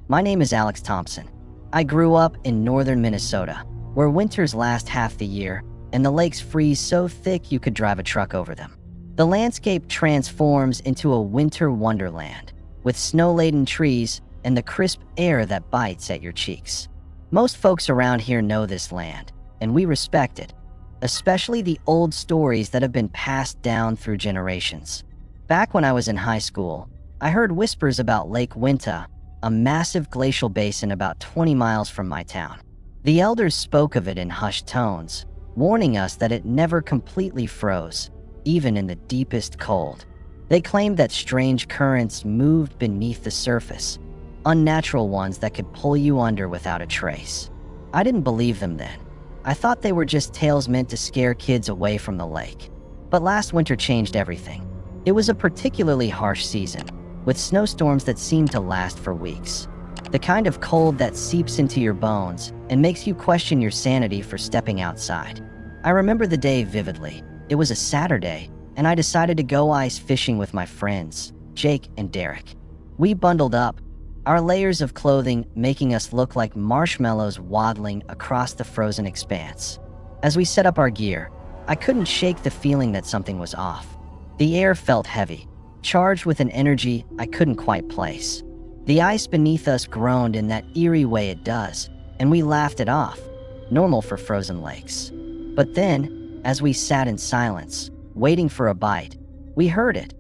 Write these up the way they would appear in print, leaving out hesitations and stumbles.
My name is Alex Thompson. I grew up in northern Minnesota, where winters last half the year and the lakes freeze so thick you could drive a truck over them. The landscape transforms into a winter wonderland, with snow-laden trees and the crisp air that bites at your cheeks. Most folks around here know this land, and we respect it, especially the old stories that have been passed down through generations. Back when I was in high school, I heard whispers about Lake Winta, a massive glacial basin about 20 miles from my town. The elders spoke of it in hushed tones, warning us that it never completely froze, even in the deepest cold. They claimed that strange currents moved beneath the surface, unnatural ones that could pull you under without a trace. I didn't believe them then. I thought they were just tales meant to scare kids away from the lake. But last winter changed everything. It was a particularly harsh season, with snowstorms that seemed to last for weeks. The kind of cold that seeps into your bones and makes you question your sanity for stepping outside. I remember the day vividly. It was a Saturday, and I decided to go ice fishing with my friends, Jake and Derek. We bundled up, our layers of clothing making us look like marshmallows waddling across the frozen expanse. As we set up our gear, I couldn't shake the feeling that something was off. The air felt heavy, charged with an energy I couldn't quite place. The ice beneath us groaned in that eerie way it does, and we laughed it off, normal for frozen lakes. But then, as we sat in silence, waiting for a bite, we heard it,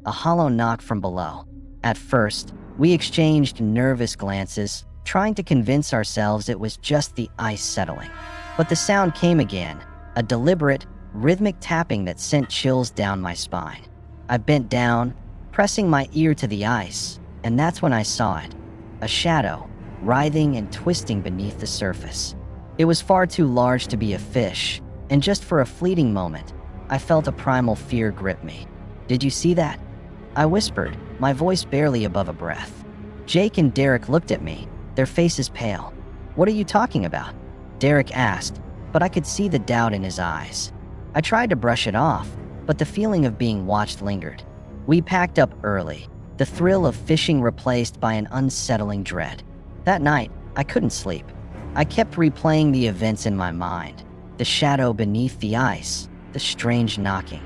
a hollow knock from below. At first, we exchanged nervous glances, trying to convince ourselves it was just the ice settling. But the sound came again, a deliberate, rhythmic tapping that sent chills down my spine. I bent down, pressing my ear to the ice, and that's when I saw it, a shadow, writhing and twisting beneath the surface. It was far too large to be a fish, and just for a fleeting moment, I felt a primal fear grip me. "Did you see that?" I whispered, my voice barely above a breath. Jake and Derek looked at me, their faces pale. "What are you talking about?" Derek asked, but I could see the doubt in his eyes. I tried to brush it off, but the feeling of being watched lingered. We packed up early, the thrill of fishing replaced by an unsettling dread. That night, I couldn't sleep. I kept replaying the events in my mind, the shadow beneath the ice, the strange knocking.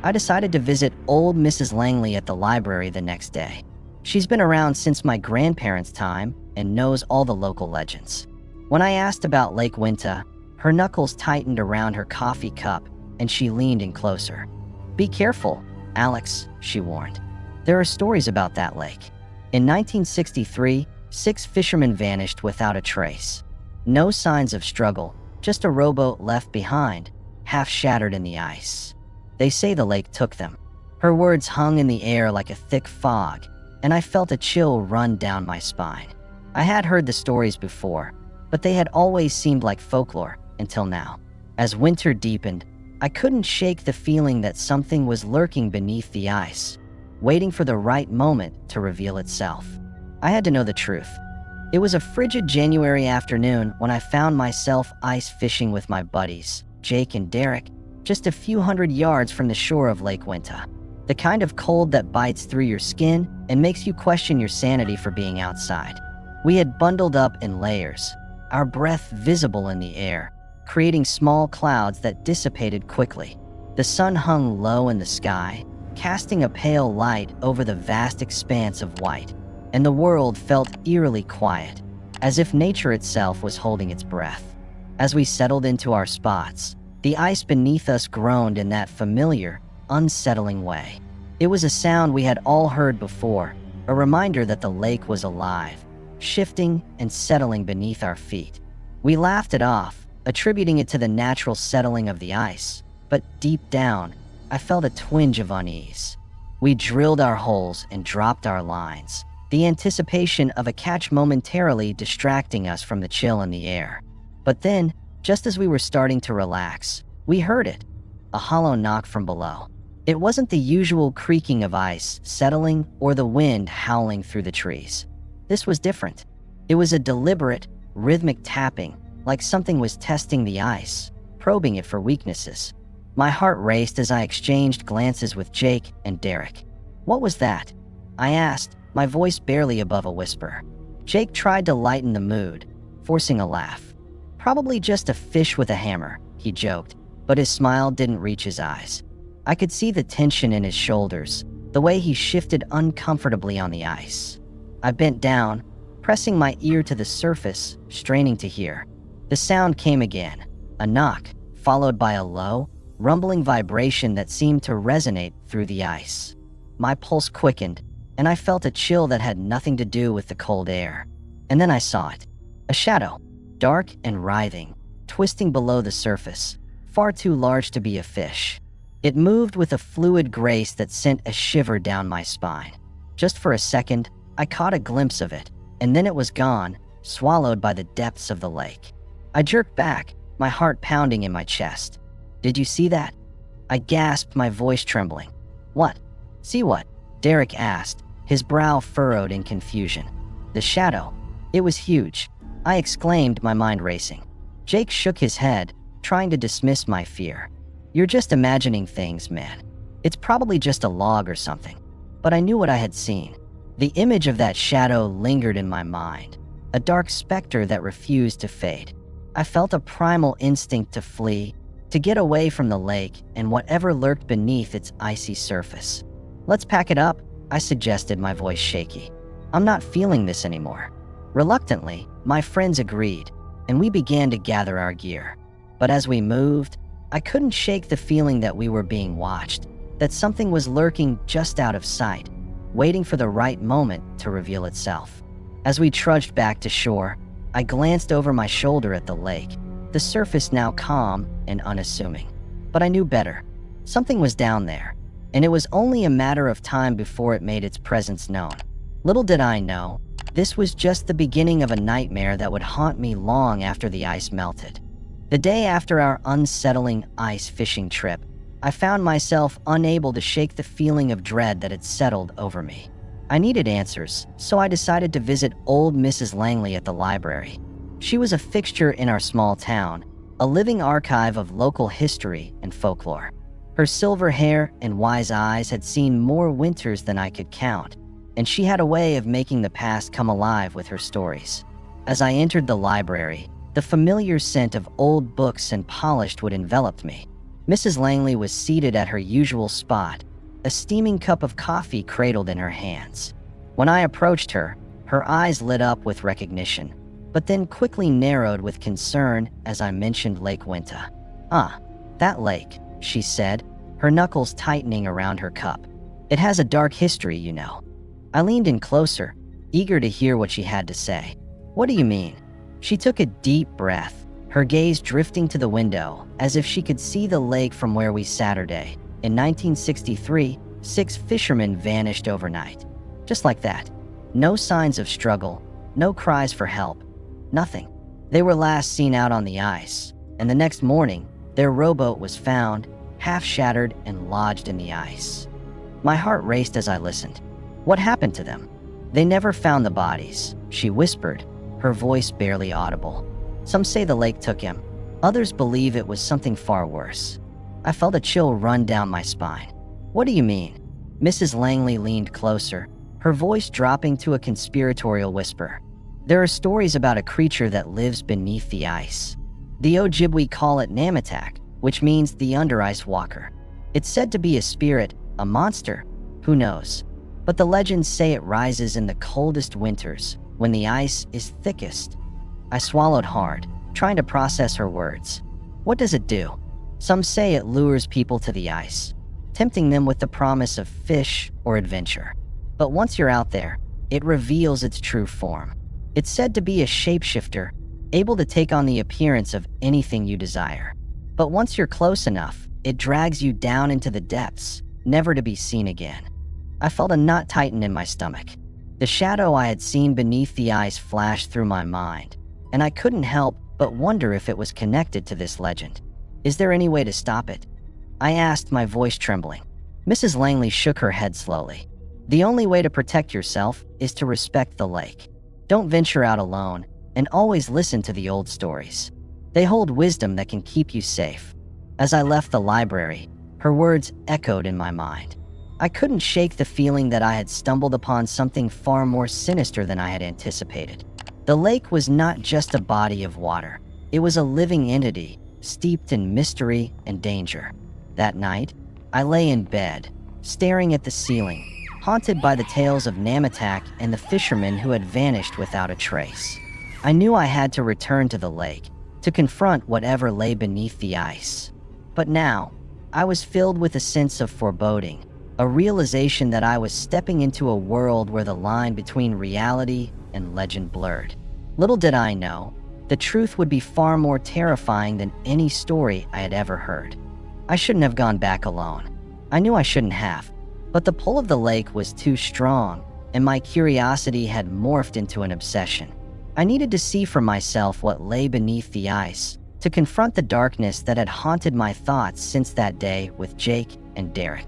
I decided to visit old Mrs. Langley at the library the next day. She's been around since my grandparents' time and knows all the local legends. When I asked about Lake Winta, her knuckles tightened around her coffee cup and she leaned in closer. "Be careful, Alex," she warned. "There are stories about that lake. In 1963, 6 fishermen vanished without a trace. No signs of struggle, just a rowboat left behind, half shattered in the ice. They say the lake took them." Her words hung in the air like a thick fog, and I felt a chill run down my spine. I had heard the stories before, but they had always seemed like folklore until now. As winter deepened, I couldn't shake the feeling that something was lurking beneath the ice, waiting for the right moment to reveal itself. I had to know the truth. It was a frigid January afternoon when I found myself ice fishing with my buddies, Jake and Derek, just a few hundred yards from the shore of Lake Winta. The kind of cold that bites through your skin and makes you question your sanity for being outside. We had bundled up in layers, our breath visible in the air, creating small clouds that dissipated quickly. The sun hung low in the sky, casting a pale light over the vast expanse of white, and the world felt eerily quiet, as if nature itself was holding its breath. As we settled into our spots, the ice beneath us groaned in that familiar, unsettling way. It was a sound we had all heard before, a reminder that the lake was alive, shifting and settling beneath our feet. We laughed it off, attributing it to the natural settling of the ice, but deep down, I felt a twinge of unease. We drilled our holes and dropped our lines, the anticipation of a catch momentarily distracting us from the chill in the air. But then, just as we were starting to relax, we heard it, a hollow knock from below. It wasn't the usual creaking of ice settling or the wind howling through the trees. This was different. It was a deliberate, rhythmic tapping, like something was testing the ice, probing it for weaknesses. My heart raced as I exchanged glances with Jake and Derek. "What was that?" I asked, my voice barely above a whisper. Jake tried to lighten the mood, forcing a laugh. "Probably just a fish with a hammer," he joked, but his smile didn't reach his eyes. I could see the tension in his shoulders, the way he shifted uncomfortably on the ice. I bent down, pressing my ear to the surface, straining to hear. The sound came again, a knock, followed by a low, rumbling vibration that seemed to resonate through the ice. My pulse quickened, and I felt a chill that had nothing to do with the cold air. And then I saw it. A shadow, dark and writhing, twisting below the surface, far too large to be a fish. It moved with a fluid grace that sent a shiver down my spine. Just for a second, I caught a glimpse of it, and then it was gone, swallowed by the depths of the lake. I jerked back, my heart pounding in my chest. "Did you see that?" I gasped, my voice trembling. "What? See what?" Derek asked, his brow furrowed in confusion. "The shadow. It was huge," I exclaimed, my mind racing. Jake shook his head, trying to dismiss my fear. "You're just imagining things, man. It's probably just a log or something." But I knew what I had seen. The image of that shadow lingered in my mind, a dark specter that refused to fade. I felt a primal instinct to flee, to get away from the lake and whatever lurked beneath its icy surface. "Let's pack it up," I suggested, my voice shaky. "I'm not feeling this anymore." Reluctantly, my friends agreed, and we began to gather our gear. But as we moved, I couldn't shake the feeling that we were being watched, that something was lurking just out of sight, waiting for the right moment to reveal itself. As we trudged back to shore, I glanced over my shoulder at the lake, the surface now calm and unassuming. But I knew better. Something was down there, and it was only a matter of time before it made its presence known. Little did I know, this was just the beginning of a nightmare that would haunt me long after the ice melted. The day after our unsettling ice fishing trip, I found myself unable to shake the feeling of dread that had settled over me. I needed answers, so I decided to visit old Mrs. Langley at the library. She was a fixture in our small town, a living archive of local history and folklore. Her silver hair and wise eyes had seen more winters than I could count, and she had a way of making the past come alive with her stories. As I entered the library, the familiar scent of old books and polished wood enveloped me. Mrs. Langley was seated at her usual spot, a steaming cup of coffee cradled in her hands. When I approached her, her eyes lit up with recognition, but then quickly narrowed with concern as I mentioned Lake Winta. "Ah, that lake," she said, her knuckles tightening around her cup. "It has a dark history, you know." I leaned in closer, eager to hear what she had to say. "What do you mean?" She took a deep breath, her gaze drifting to the window as if she could see the lake from where we Saturday. In 1963, 6 fishermen vanished overnight. Just like that. No signs of struggle, no cries for help, nothing. They were last seen out on the ice, and the next morning, their rowboat was found, half shattered and lodged in the ice. My heart raced as I listened. What happened to them? "They never found the bodies," she whispered, her voice barely audible. "Some say the lake took him. Others believe it was something far worse." I felt a chill run down my spine. "What do you mean?" Mrs. Langley leaned closer, her voice dropping to a conspiratorial whisper. "There are stories about a creature that lives beneath the ice. The Ojibwe call it Namatak, which means the under-ice walker. It's said to be a spirit, a monster, who knows? But the legends say it rises in the coldest winters, when the ice is thickest." I swallowed hard, trying to process her words. "What does it do?" "Some say it lures people to the ice, tempting them with the promise of fish or adventure. But once you're out there, it reveals its true form. It's said to be a shapeshifter, able to take on the appearance of anything you desire. But once you're close enough, it drags you down into the depths, never to be seen again." I felt a knot tighten in my stomach. The shadow I had seen beneath the ice flashed through my mind, and I couldn't help but wonder if it was connected to this legend. "Is there any way to stop it?" I asked, my voice trembling. Mrs. Langley shook her head slowly. "The only way to protect yourself is to respect the lake. Don't venture out alone, and always listen to the old stories. They hold wisdom that can keep you safe." As I left the library, her words echoed in my mind. I couldn't shake the feeling that I had stumbled upon something far more sinister than I had anticipated. The lake was not just a body of water. It was a living entity, steeped in mystery and danger. That night, I lay in bed, staring at the ceiling, haunted by the tales of Namatak and the fishermen who had vanished without a trace. I knew I had to return to the lake, to confront whatever lay beneath the ice. But now, I was filled with a sense of foreboding, a realization that I was stepping into a world where the line between reality and legend blurred. Little did I know, the truth would be far more terrifying than any story I had ever heard. I shouldn't have gone back alone. I knew I shouldn't have, but the pull of the lake was too strong, and my curiosity had morphed into an obsession. I needed to see for myself what lay beneath the ice, to confront the darkness that had haunted my thoughts since that day with Jake and Derek.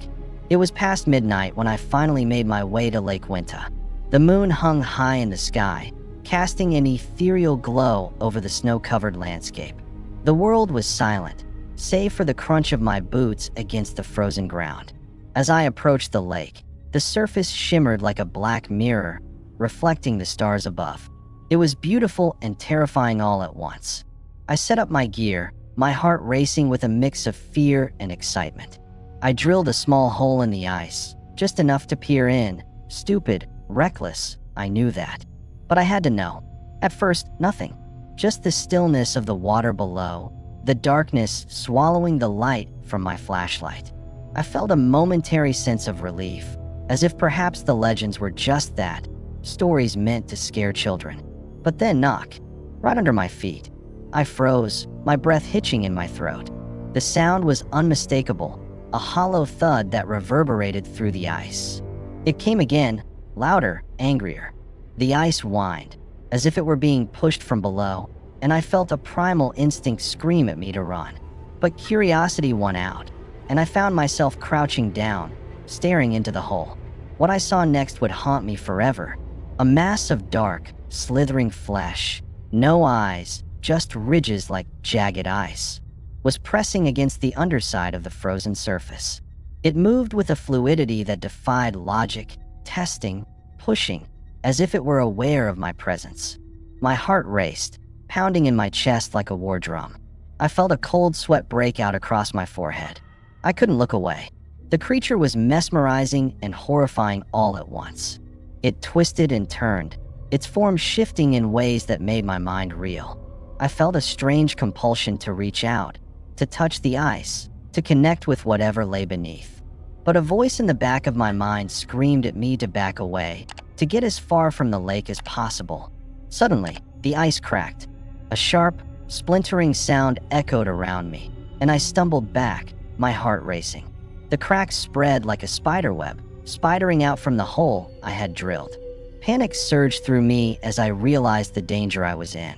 It was past midnight when I finally made my way to Lake Winta. The moon hung high in the sky, casting an ethereal glow over the snow-covered landscape. The world was silent, save for the crunch of my boots against the frozen ground. As I approached the lake, the surface shimmered like a black mirror, reflecting the stars above. It was beautiful and terrifying all at once. I set up my gear, my heart racing with a mix of fear and excitement. I drilled a small hole in the ice, just enough to peer in. Stupid, reckless, I knew that. But I had to know. At first, nothing. Just the stillness of the water below, the darkness swallowing the light from my flashlight. I felt a momentary sense of relief, as if perhaps the legends were just that, stories meant to scare children. But then knock, right under my feet. I froze, my breath hitching in my throat. The sound was unmistakable, a hollow thud that reverberated through the ice. It came again, louder, angrier. The ice whined, as if it were being pushed from below, and I felt a primal instinct scream at me to run. But curiosity won out, and I found myself crouching down, staring into the hole. What I saw next would haunt me forever. A mass of dark, slithering flesh, no eyes, just ridges like jagged ice, was pressing against the underside of the frozen surface. It moved with a fluidity that defied logic, testing, pushing, as if it were aware of my presence. My heart raced, pounding in my chest like a war drum. I felt a cold sweat break out across my forehead. I couldn't look away. The creature was mesmerizing and horrifying all at once. It twisted and turned, its form shifting in ways that made my mind reel. I felt a strange compulsion to reach out, to touch the ice, to connect with whatever lay beneath. But a voice in the back of my mind screamed at me to back away, to get as far from the lake as possible. Suddenly, the ice cracked. A sharp, splintering sound echoed around me, and I stumbled back, my heart racing. The crack spread like a spider web, spidering out from the hole I had drilled. Panic surged through me as I realized the danger I was in.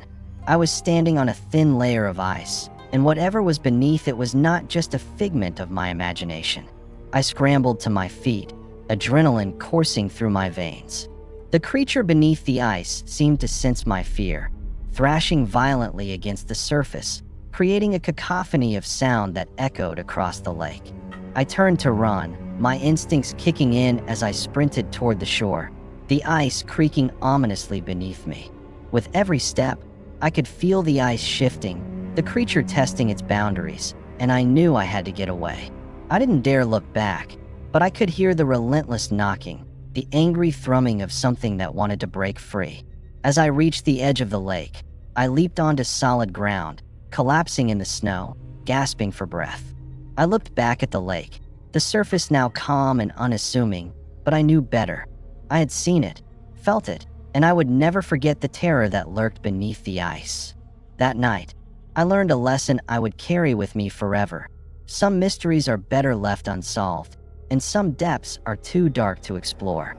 I was standing on a thin layer of ice, and whatever was beneath it was not just a figment of my imagination. I scrambled to my feet, adrenaline coursing through my veins. The creature beneath the ice seemed to sense my fear, thrashing violently against the surface, creating a cacophony of sound that echoed across the lake. I turned to run, my instincts kicking in as I sprinted toward the shore, the ice creaking ominously beneath me. With every step, I could feel the ice shifting, the creature testing its boundaries, and I knew I had to get away. I didn't dare look back, but I could hear the relentless knocking, the angry thrumming of something that wanted to break free. As I reached the edge of the lake, I leaped onto solid ground, collapsing in the snow, gasping for breath. I looked back at the lake, the surface now calm and unassuming, but I knew better. I had seen it, felt it, and I would never forget the terror that lurked beneath the ice. That night, I learned a lesson I would carry with me forever. Some mysteries are better left unsolved, and some depths are too dark to explore.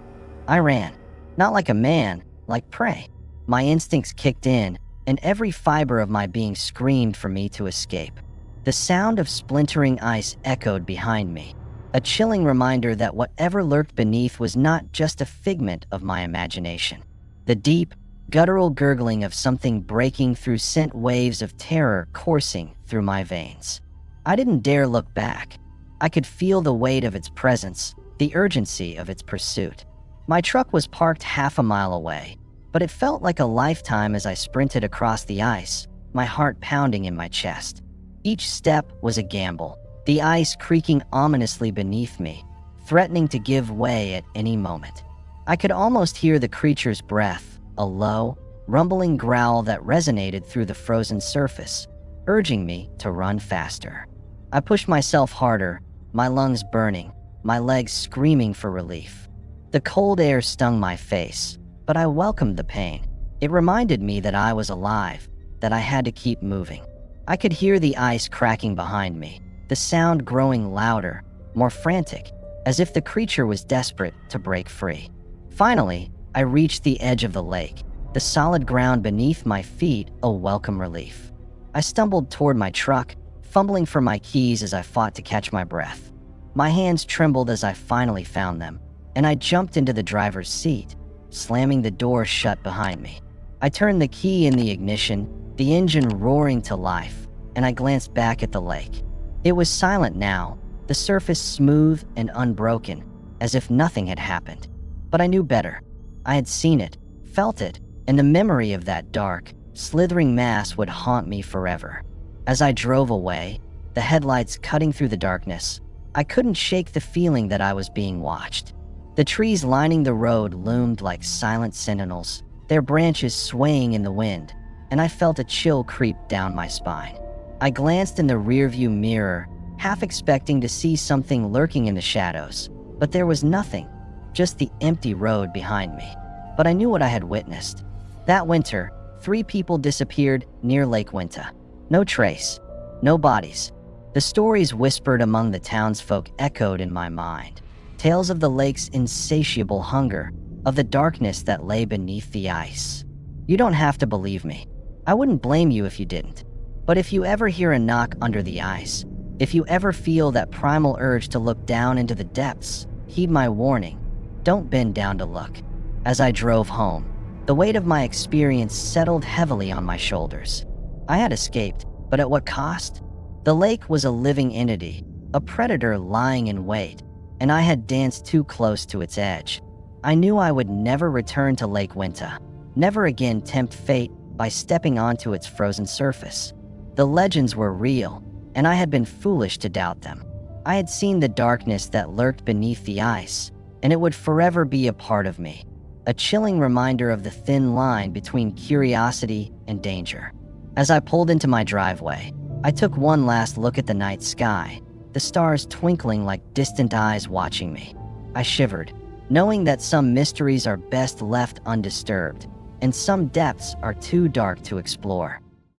I ran, not like a man, like prey. My instincts kicked in, and every fiber of my being screamed for me to escape. The sound of splintering ice echoed behind me, a chilling reminder that whatever lurked beneath was not just a figment of my imagination. The deep, guttural gurgling of something breaking through sent waves of terror coursing through my veins. I didn't dare look back. I could feel the weight of its presence, the urgency of its pursuit. My truck was parked half a mile away, but it felt like a lifetime as I sprinted across the ice, my heart pounding in my chest. Each step was a gamble, the ice creaking ominously beneath me, threatening to give way at any moment. I could almost hear the creature's breath, a low, rumbling growl that resonated through the frozen surface, urging me to run faster. I pushed myself harder, my lungs burning, my legs screaming for relief. The cold air stung my face, but I welcomed the pain. It reminded me that I was alive, that I had to keep moving. I could hear the ice cracking behind me, the sound growing louder, more frantic, as if the creature was desperate to break free. Finally, I reached the edge of the lake, the solid ground beneath my feet a welcome relief. I stumbled toward my truck, fumbling for my keys as I fought to catch my breath. My hands trembled as I finally found them, and I jumped into the driver's seat, slamming the door shut behind me. I turned the key in the ignition, the engine roaring to life, and I glanced back at the lake. It was silent now, the surface smooth and unbroken, as if nothing had happened. But I knew better. I had seen it, felt it, and the memory of that dark, slithering mass would haunt me forever. As I drove away, the headlights cutting through the darkness, I couldn't shake the feeling that I was being watched. The trees lining the road loomed like silent sentinels, their branches swaying in the wind, and I felt a chill creep down my spine. I glanced in the rearview mirror, half expecting to see something lurking in the shadows, but there was nothing, just the empty road behind me. But I knew what I had witnessed. That winter, 3 people disappeared near Lake Winta. No trace, no bodies. The stories whispered among the townsfolk echoed in my mind. Tales of the lake's insatiable hunger, of the darkness that lay beneath the ice. You don't have to believe me. I wouldn't blame you if you didn't. But if you ever hear a knock under the ice, if you ever feel that primal urge to look down into the depths, heed my warning. Don't bend down to look. As I drove home, the weight of my experience settled heavily on my shoulders. I had escaped, but at what cost? The lake was a living entity, a predator lying in wait, and I had danced too close to its edge. I knew I would never return to Lake Winta, never again tempt fate by stepping onto its frozen surface. The legends were real, and I had been foolish to doubt them. I had seen the darkness that lurked beneath the ice, and it would forever be a part of me, a chilling reminder of the thin line between curiosity and danger. As I pulled into my driveway, I took one last look at the night sky, the stars twinkling like distant eyes watching me. I shivered, knowing that some mysteries are best left undisturbed, and some depths are too dark to explore.